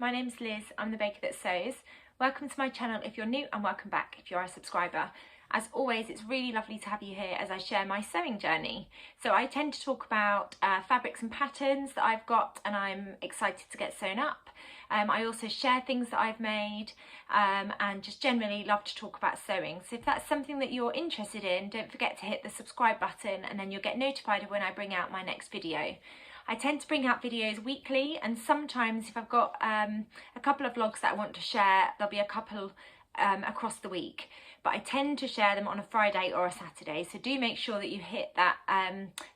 my name's Liz, I'm the baker that sews. Welcome to my channel if you're new, and welcome back if you're a subscriber. As always, it's really lovely to have you here as I share my sewing journey. So I tend to talk about fabrics and patterns that I've got and I'm excited to get sewn up. I also share things that I've made and just generally love to talk about sewing. So if that's something that you're interested in, don't forget to hit the subscribe button and then you'll get notified of when I bring out my next video. I tend to bring out videos weekly, and sometimes if I've got a couple of vlogs that I want to share, there'll be a couple across the week, but I tend to share them on a Friday or a Saturday, so do make sure that you hit that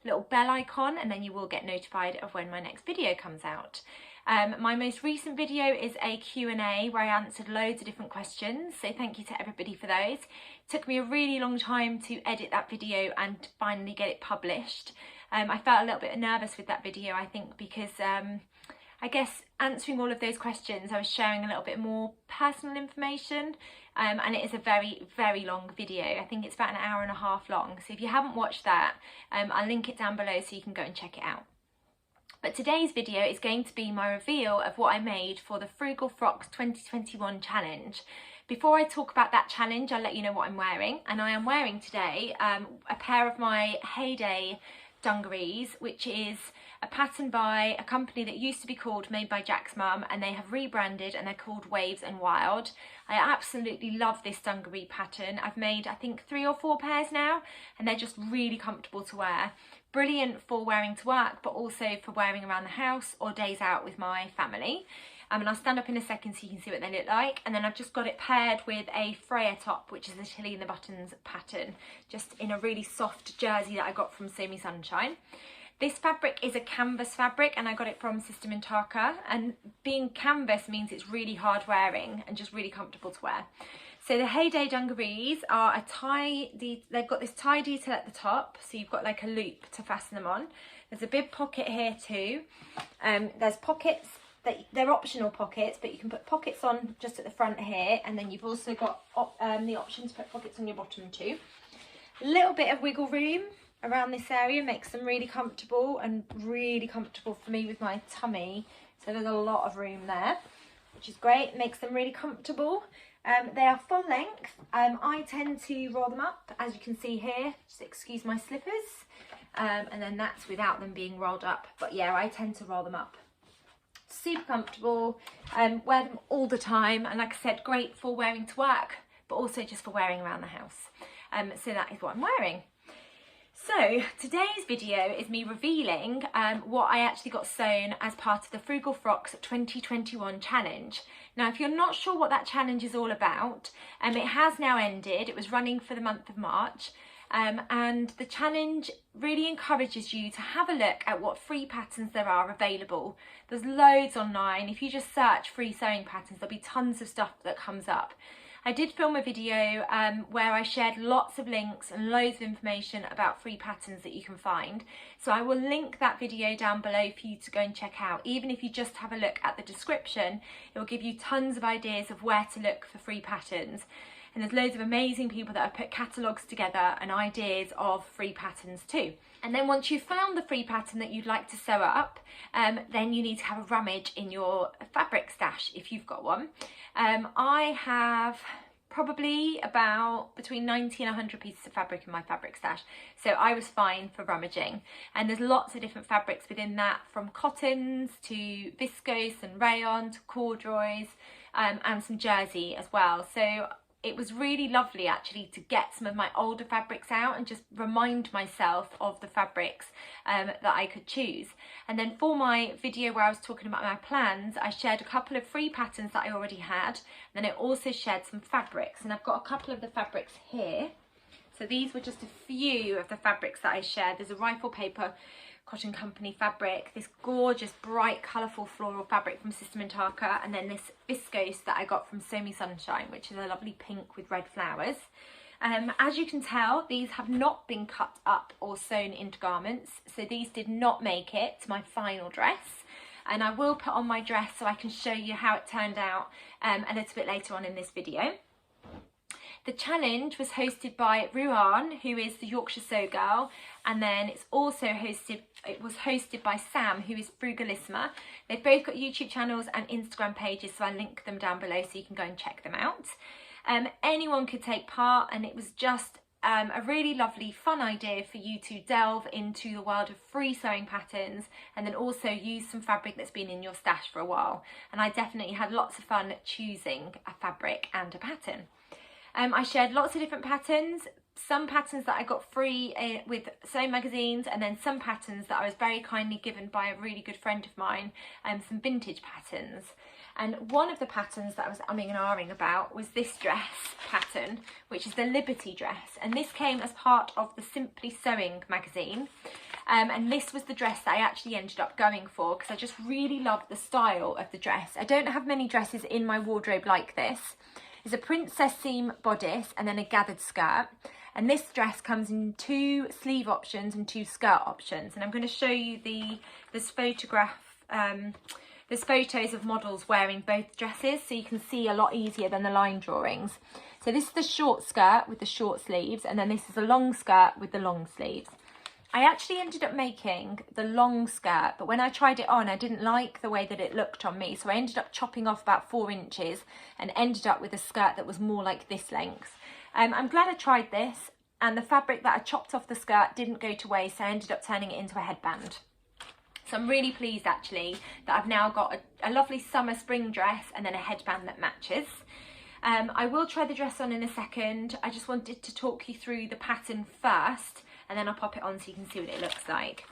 little bell icon and then you will get notified of when my next video comes out. My most recent video is a Q&A where I answered loads of different questions, so thank you to everybody for those. It took me a really long time to edit that video and finally get it published. I felt a little bit nervous with that video, I think, because I guess answering all of those questions, I was sharing a little bit more personal information, and it is a very, very long video. I think it's about an hour and a half long. So if you haven't watched that, I'll link it down below so you can go and check it out. But today's video is going to be my reveal of what I made for the Frugal Frocks 2021 challenge. Before I talk about that challenge, I'll let you know what I'm wearing. And I am wearing today a pair of my Heyday dungarees, which is a pattern by a company that used to be called Made by Jack's Mum, and they have rebranded and they're called Waves and Wild. I absolutely love this dungaree pattern. I've made I think 3 or 4 pairs now, and they're just really comfortable to wear. Brilliant for wearing to work, but also for wearing around the house or days out with my family. And I'll stand up in a second so you can see what they look like. And then I've just got it paired with a Freya top, which is the Tilly in the Buttons pattern, just in a really soft jersey that I got from Sew Me Sunshine. This fabric is a canvas fabric and I got it from Sister Mintaka, and being canvas means it's really hard wearing and just really comfortable to wear. So the Heyday dungarees are a tie, they've got this tie detail at the top, so you've got like a loop to fasten them on. There's a bib pocket here too. There's pockets, they're optional pockets, but you can put pockets on just at the front here, and then you've also got the option to put pockets on your bottom too. A little bit of wiggle room around this area makes them really comfortable, and really comfortable for me with my tummy, so there's a lot of room there, which is great. It makes them really comfortable. They are full length. I tend to roll them up, as you can see here, just excuse my slippers, and then that's without them being rolled up, but yeah, I tend to roll them up. Super comfortable, wear them all the time, and like I said, great for wearing to work, but also just for wearing around the house. So that is what I'm wearing. So today's video is me revealing what I actually got sewn as part of the Frugal Frocks 2021 challenge. Now, if you're not sure what that challenge is all about, it has now ended. It was running for the month of March. And the challenge really encourages you to have a look at what free patterns there are available. There's loads online. If you just search free sewing patterns, there'll be tons of stuff that comes up. I did film a video where I shared lots of links and loads of information about free patterns that you can find. So I will link that video down below for you to go and check out. Even if you just have a look at the description, it will give you tons of ideas of where to look for free patterns. And there's loads of amazing people that have put catalogues together and ideas of free patterns too. And then once you've found the free pattern that you'd like to sew up, then you need to have a rummage in your fabric stash if you've got one. I have probably about between 90 and 100 pieces of fabric in my fabric stash, so I was fine for rummaging. And there's lots of different fabrics within that, from cottons to viscose and rayon to corduroys, and some jersey as well. So it was really lovely actually to get some of my older fabrics out and just remind myself of the fabrics that I could choose. And then for my video where I was talking about my plans, I shared a couple of free patterns that I already had. And then I also shared some fabrics, and I've got a couple of the fabrics here. So these were just a few of the fabrics that I shared. There's a Rifle Paper Cotton Company fabric, this gorgeous bright colourful floral fabric from Sister Mintaka, and then this viscose that I got from Sew Me Sunshine, which is a lovely pink with red flowers. As you can tell, these have not been cut up or sewn into garments, so these did not make it to my final dress. And I will put on my dress so I can show you how it turned out a little bit later on in this video. The challenge was hosted by Ruan, who is the Yorkshire Sew Girl, and then it was hosted by Sam, who is Frugalissima. They've both got YouTube channels and Instagram pages, so I'll link them down below so you can go and check them out. Anyone could take part, and it was just a really lovely, fun idea for you to delve into the world of free sewing patterns and then also use some fabric that's been in your stash for a while. And I definitely had lots of fun choosing a fabric and a pattern. I shared lots of different patterns, some patterns that I got free with sewing magazines, and then some patterns that I was very kindly given by a really good friend of mine, some vintage patterns. And one of the patterns that I was umming and ahhing about was this dress pattern, which is the Liberty dress. And this came as part of the Simply Sewing magazine. And this was the dress that I actually ended up going for because I just really loved the style of the dress. I don't have many dresses in my wardrobe like this. It's a princess seam bodice and then a gathered skirt. And this dress comes in 2 sleeve options and 2 skirt options. And I'm going to show you this there's photos of models wearing both dresses, so you can see a lot easier than the line drawings. So this is the short skirt with the short sleeves, and then this is a long skirt with the long sleeves. I actually ended up making the long skirt, but when I tried it on, I didn't like the way that it looked on me, so I ended up chopping off about 4 inches and ended up with a skirt that was more like this length. I'm glad I tried this, and the fabric that I chopped off the skirt didn't go to waste, so I ended up turning it into a headband. So I'm really pleased actually that I've now got a lovely summer spring dress and then a headband that matches. I will try the dress on in a second. I just wanted to talk you through the pattern first and then I'll pop it on so you can see what it looks like.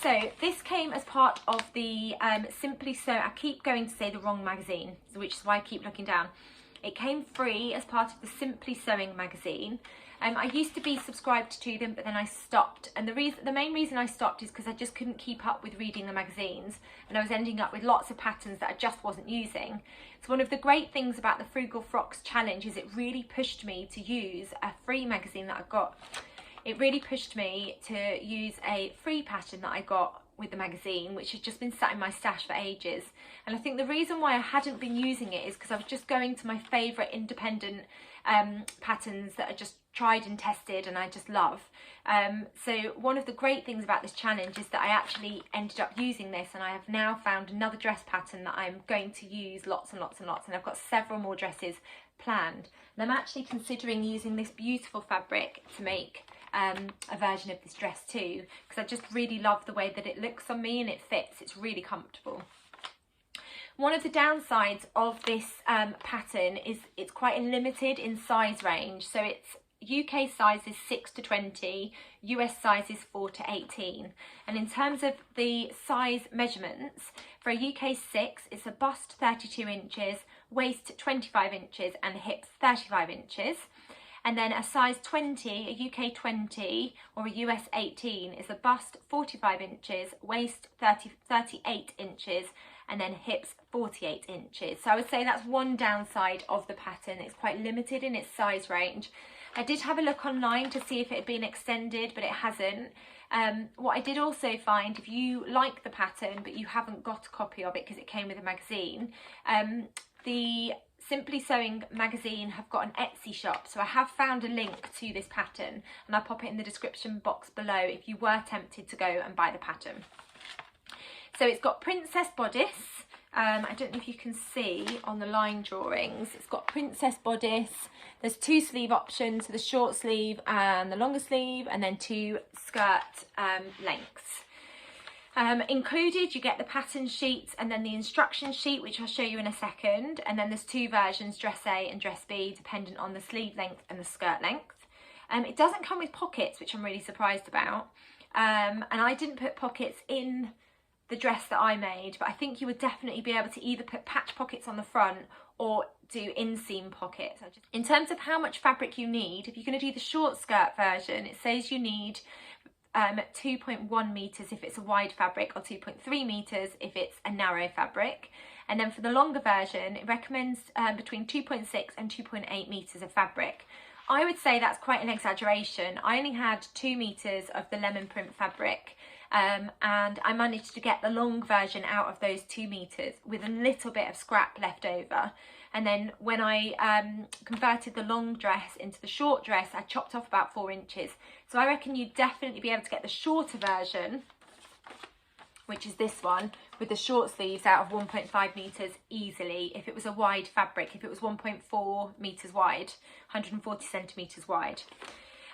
So this came as part of the Simply Sew, I keep going to say the wrong magazine, which is why I keep looking down. It came free as part of the Simply Sewing magazine. I used to be subscribed to them, but then I stopped. And the main reason I stopped is because I just couldn't keep up with reading the magazines, and I was ending up with lots of patterns that I just wasn't using. So one of the great things about the Frugal Frocks challenge is it really pushed me to use a free magazine that I got. It really pushed me to use a free pattern that I got with the magazine, which has just been sat in my stash for ages. And I think the reason why I hadn't been using it is because I was just going to my favourite independent patterns that are just tried and tested and I just love. So one of the great things about this challenge is that I actually ended up using this, and I have now found another dress pattern that I'm going to use lots and lots and lots, and I've got several more dresses planned. And I'm actually considering using this beautiful fabric to make a version of this dress too, because I just really love the way that it looks on me and it fits. It's really comfortable. One of the downsides of this pattern is it's quite limited in size range. So it's UK size is 6 to 20, US size is 4 to 18. And in terms of the size measurements, for a UK 6, it's a bust 32 inches, waist 25 inches and hips 35 inches. And then a size 20, a UK 20 or a US 18 is a bust 45 inches, waist 38 inches and then hips 48 inches. So I would say that's one downside of the pattern. It's quite limited in its size range. I did have a look online to see if it had been extended, but it hasn't. What I did also find, if you like the pattern but you haven't got a copy of it because it came with a magazine, the Simply Sewing magazine have got an Etsy shop, so I have found a link to this pattern and I'll pop it in the description box below if you were tempted to go and buy the pattern. So it's got princess bodice. I don't know if you can see on the line drawings, it's got princess bodice. There's 2 sleeve options, so the short sleeve and the longer sleeve, and then 2 skirt lengths. Included, you get the pattern sheets and then the instruction sheet, which I'll show you in a second. And then there's 2 versions, dress A and dress B, dependent on the sleeve length and the skirt length. It doesn't come with pockets, which I'm really surprised about. And I didn't put pockets in the dress that I made, but I think you would definitely be able to either put patch pockets on the front or do inseam pockets. In terms of how much fabric you need, if you're going to do the short skirt version, it says you need 2.1 meters if it's a wide fabric or 2.3 meters if it's a narrow fabric. And then for the longer version, it recommends between 2.6 and 2.8 meters of fabric. I would say that's quite an exaggeration. I only had 2 meters of the lemon print fabric, and I managed to get the long version out of those 2 meters with a little bit of scrap left over. and then when I converted the long dress into the short dress, I chopped off about 4 inches. So I reckon you'd definitely be able to get the shorter version, which is this one, with the short sleeves out of 1.5 meters easily if it was a wide fabric, if it was 1.4 meters wide, 140 centimeters wide.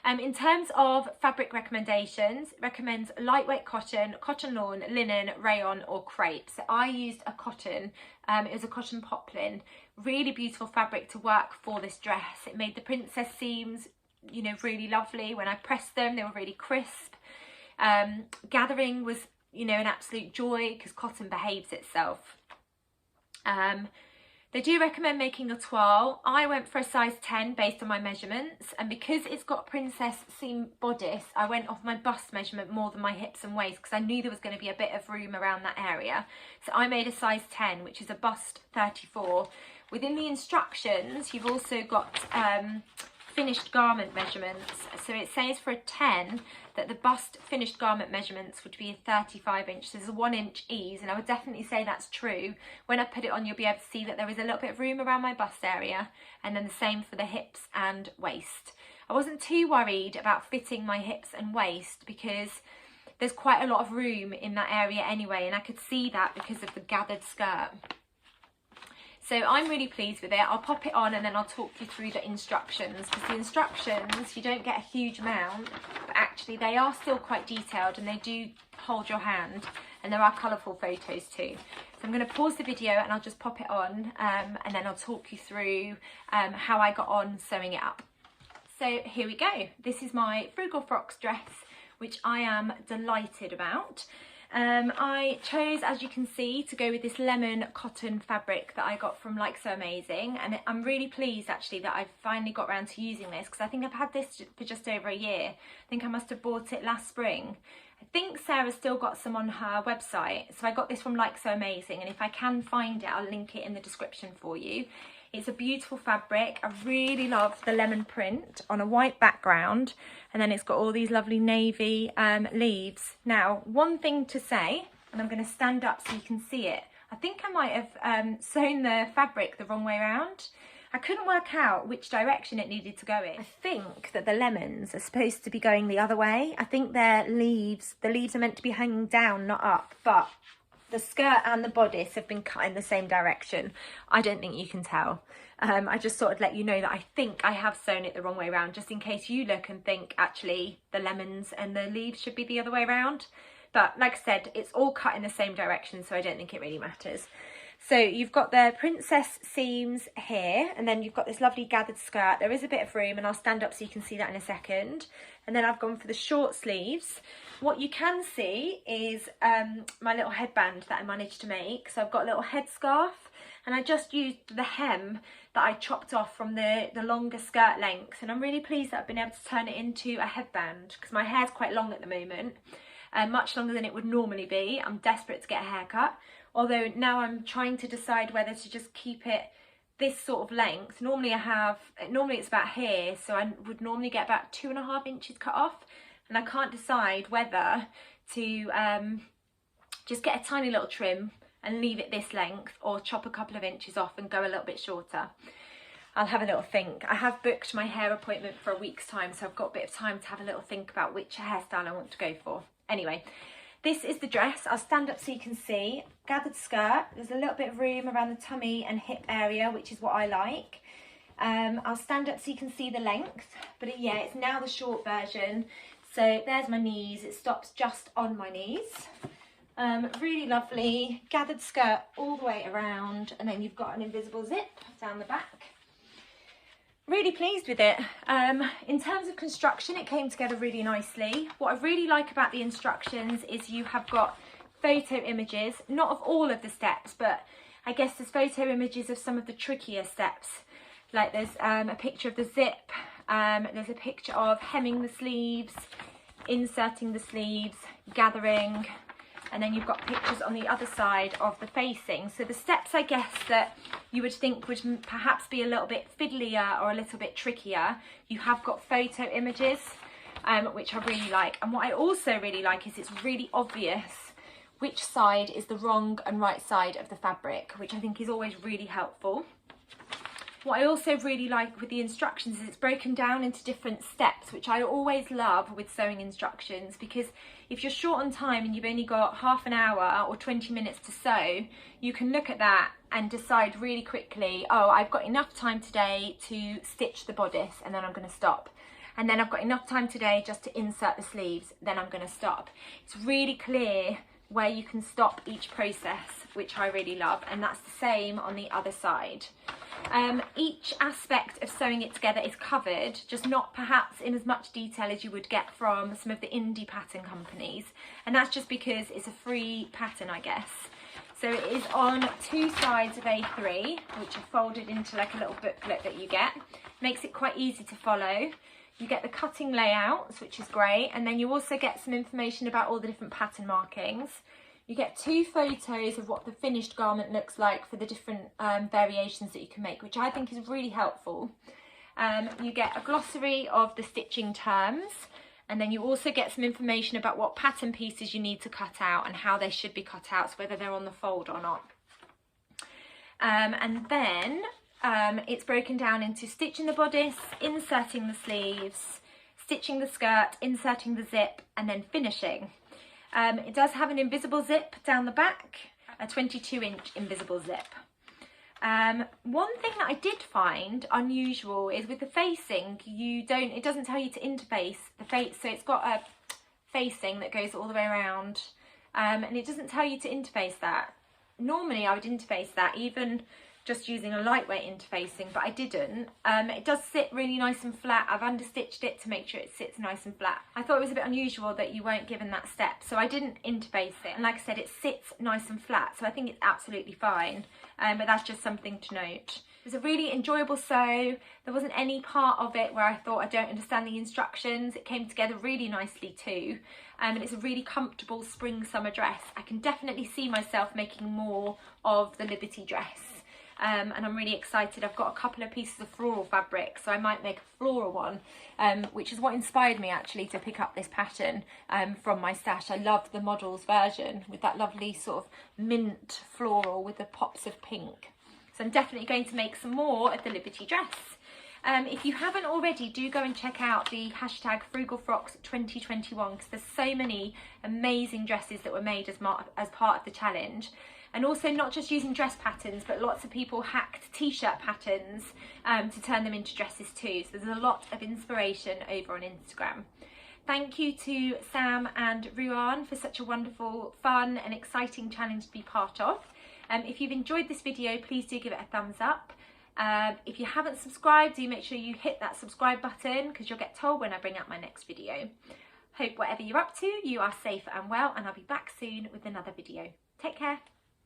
In terms of fabric recommendations, it recommends lightweight cotton, cotton lawn, linen, rayon or crepe. So I used a cotton, it was a cotton poplin, really beautiful fabric to work for this dress. It made the princess seams, you know, really lovely. When I pressed them, they were really crisp. Gathering was, you know, an absolute joy because cotton behaves itself. They do recommend making a toile. I went for a size 10 based on my measurements, and because it's got princess seam bodice, I went off my bust measurement more than my hips and waist because I knew there was going to be a bit of room around that area. So I made a size 10, which is a bust 34. Within the instructions, you've also got finished garment measurements. So it says for a 10 that the bust finished garment measurements would be a 35 inch. So there's a 1 inch ease, and I would definitely say that's true. When I put it on, you'll be able to see that there is a little bit of room around my bust area, and then the same for the hips and waist. I wasn't too worried about fitting my hips and waist because there's quite a lot of room in that area anyway, and I could see that because of the gathered skirt. So I'm really pleased with it. I'll pop it on and then I'll talk you through the instructions, because the instructions, you don't get a huge amount, but actually they are still quite detailed and they do hold your hand, and there are colourful photos too. So I'm going to pause the video and I'll just pop it on and then I'll talk you through how I got on sewing it up. So here we go. This is my Frugal Frocks dress, which I am delighted about. I chose, as you can see, to go with this lemon cotton fabric that I got from Like So Amazing, and I'm really pleased actually that I've finally got around to using this, because I think I've had this for just over a year. I think I must have bought it last spring. I think Sarah's still got some on her website, so I got this from Like So Amazing, and if I can find it, I'll link it in the description for you. It's a beautiful fabric. I really love the lemon print on a white background, and then it's got all these lovely navy leaves. Now, one thing to say, and I'm going to stand up so you can see it. I think I might have sewn the fabric the wrong way around. I couldn't work out which direction it needed to go in. I think that the lemons are supposed to be going the other way. I think the leaves are meant to be hanging down, not up, but the skirt and the bodice have been cut in the same direction. I don't think you can tell. I just sort of let you know that I think I have sewn it the wrong way around, just in case you look and think actually the lemons and the leaves should be the other way around. But like I said, it's all cut in the same direction, so I don't think it really matters. So you've got the princess seams here, and then you've got this lovely gathered skirt. There is a bit of room, and I'll stand up so you can see that in a second. And then I've gone for the short sleeves. What you can see is my little headband that I managed to make. So I've got a little headscarf, and I just used the hem that I chopped off from the longer skirt length. And I'm really pleased that I've been able to turn it into a headband, because my hair's quite long at the moment, much longer than it would normally be. I'm desperate to get a haircut. Although now I'm trying to decide whether to just keep it this sort of length. Normally it's about here, so I would normally get about 2.5 inches cut off, and I can't decide whether to just get a tiny little trim and leave it this length, or chop a couple of inches off and go a little bit shorter. I'll have a little think. I have booked my hair appointment for a week's time, so I've got a bit of time to have a little think about which hairstyle I want to go for. Anyway, this is the dress. I'll stand up so you can see. Gathered skirt. There's a little bit of room around the tummy and hip area, which is what I like. I'll stand up so you can see the length. But yeah, it's now the short version. So there's my knees. It stops just on my knees. Really lovely. Gathered skirt all the way around. And then you've got an invisible zip down the back. Really pleased with it. In terms of construction, it came together really nicely. What I really like about the instructions is you have got photo images, not of all of the steps, but I guess there's photo images of some of the trickier steps. Like there's a picture of the zip, there's a picture of hemming the sleeves, inserting the sleeves, gathering, and then you've got pictures on the other side of the facing. So the steps, I guess, that you would think would perhaps be a little bit fiddlier or a little bit trickier, you have got photo images, which I really like. And what I also really like is it's really obvious which side is the wrong and right side of the fabric, which I think is always really helpful. What I also really like with the instructions is it's broken down into different steps, which I always love with sewing instructions, because if you're short on time and you've only got half an hour or 20 minutes to sew, you can look at that and decide really quickly, oh, I've got enough time today to stitch the bodice and then I'm going to stop. And then I've got enough time today just to insert the sleeves, then I'm going to stop. It's really clear where you can stop each process, which I really love, and that's the same on the other side. Each aspect of sewing it together is covered, just not perhaps in as much detail as you would get from some of the indie pattern companies, and that's just because it's a free pattern, I guess. So it is on 2 sides of A3, which are folded into like a little booklet that you get. Makes it quite easy to follow. You get the cutting layouts, which is great, and then you also get some information about all the different pattern markings. You get 2 photos of what the finished garment looks like for the different variations that you can make, which I think is really helpful. You get a glossary of the stitching terms, and then you also get some information about what pattern pieces you need to cut out and how they should be cut out, so whether they're on the fold or not. And then it's broken down into stitching the bodice, inserting the sleeves, stitching the skirt, inserting the zip, and then finishing. It does have an invisible zip down the back, a 22-inch invisible zip. One thing that I did find unusual is with the facing, it doesn't tell you to interface the face, so it's got a facing that goes all the way around, and it doesn't tell you to interface that. Normally I would interface that, even just using a lightweight interfacing, but I didn't. It does sit really nice and flat. I've understitched it to make sure it sits nice and flat. I thought it was a bit unusual that you weren't given that step, so I didn't interface it. And like I said, it sits nice and flat, so I think it's absolutely fine. But that's just something to note. It was a really enjoyable sew. There wasn't any part of it where I thought I don't understand the instructions. It came together really nicely too. And it's a really comfortable spring summer dress. I can definitely see myself making more of the Liberty dress. And I'm really excited. I've got a couple of pieces of floral fabric, so I might make a floral one, which is what inspired me actually to pick up this pattern from my stash. I love the models version with that lovely sort of mint floral with the pops of pink. So I'm definitely going to make some more of the Liberty dress. If you haven't already, do go and check out the hashtag Frugal Frocks 2021, because there's so many amazing dresses that were made as part of the challenge. And also not just using dress patterns, but lots of people hacked t-shirt patterns to turn them into dresses too. So there's a lot of inspiration over on Instagram. Thank you to Sam and Ruan for such a wonderful, fun and exciting challenge to be part of. If you've enjoyed this video, please do give it a thumbs up. If you haven't subscribed, do make sure you hit that subscribe button, because you'll get told when I bring out my next video. Hope whatever you're up to, you are safe and well, and I'll be back soon with another video. Take care.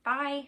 Bye.